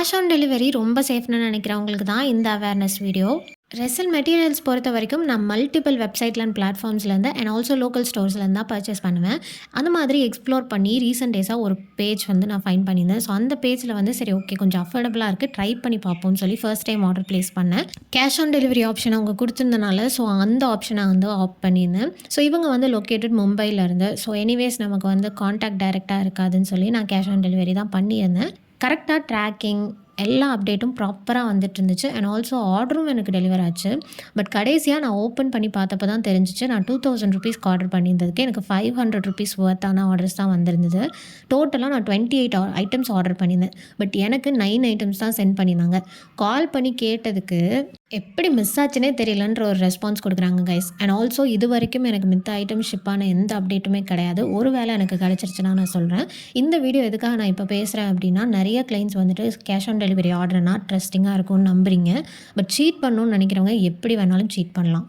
Cash on delivery ரொம்ப சேஃப்னு நினைக்கிறவங்களுக்கு தான் இந்த அவேர்னஸ் வீடியோ. ரெசல் மெட்டீரியல்ஸ் பொறுத்த வரைக்கும் நான் மல்டிபிள் வெப்சைட்ல அண்ட் பிளாட்ஃபார்ம்ஸ்லேருந்து அண்ட் ஆல்சோ லோக்கல் ஸ்டோர்ஸ்லேருந்து தான் பர்ச்சேஸ் பண்ணுவேன். அந்த மாதிரி எக்ஸ்ப்ளோர் பண்ணி ரீசெண்ட் டேஸாக ஒரு பேஜ் வந்து நான் ஃபைண்ட் பண்ணியிருந்தேன். ஸோ அந்த பேஜில் வந்து சரி ஓகே கொஞ்சம் அஃபோர்டபுளாக இருக்குது, ட்ரை பண்ணி பார்ப்போம்னு சொல்லி ஃபர்ஸ்ட் டைம் ஆர்டர் ப்ளேஸ் பண்ணேன். கேஷ் ஆன் டெலிவரி ஆப்ஷன் அவங்க கொடுத்துருந்தனால ஸோ அந்த ஆப்ஷனை வந்து ஆப்ட் பண்ணியிருந்தேன். ஸோ இவங்க வந்து லொக்கேட்டட் மும்பையில் இருந்து. ஸோ எனிவேஸ் நமக்கு வந்து காண்டாக்ட் டைரெக்டாக இருக்காதுன்னு சொல்லி நான் கேஷ் ஆன் டெலிவரி தான் பண்ணியிருந்தேன். கரெக்டாக ட்ராக்கிங் எல்லா அப்டேட்டும் ப்ராப்பராக வந்துட்டு இருந்துச்சு அண்ட் ஆல்சோ ஆர்டரும் எனக்கு டெலிவர் ஆச்சு. பட் கடைசியாக நான் ஓப்பன் பண்ணி பார்த்தப்போ தான் தெரிஞ்சிச்சு நான் 2000 ருபீஸ்க்கு ஆர்டர் பண்ணியிருந்ததுக்கு எனக்கு 500 ருபீஸ் ஒர்த்தான ஆர்டர்ஸ் தான் வந்திருந்தது. டோட்டலாக நான் 28 ஐட்டம்ஸ் ஆர்டர் பண்ணியிருந்தேன். பட் எனக்கு 9 ஐட்டம்ஸ் தான் சென்ட் பண்ணியிருந்தாங்க. கால் பண்ணி கேட்டதுக்கு எப்படி மிஸ் ஆச்சுன்னே தெரியலன்ற ஒரு ரெஸ்பான்ஸ் கொடுக்குறாங்க கைஸ். அண்ட் ஆல்சோ இது வரைக்கும் எனக்கு மித்த ஐட்டம் ஷிப்பான எந்த அப்டேட்டுமே கிடையாது. ஒரு வேளை எனக்கு கிடச்சிருச்சுன்னா நான் சொல்கிறேன். இந்த வீடியோ எதுக்காக நான் இப்போ பேசுகிறேன் அப்படின்னா, நிறைய கிளைண்ட்ஸ் வந்துட்டு கேஷ் ஆன் டெலிவரி ஆர்டர்னா ட்ரஸ்டிங்காக இருக்கும்னு நம்புறீங்க. பட் சீட் பண்ணணும்னு நினைக்கிறவங்க எப்படி வேணாலும் சீட் பண்ணலாம்.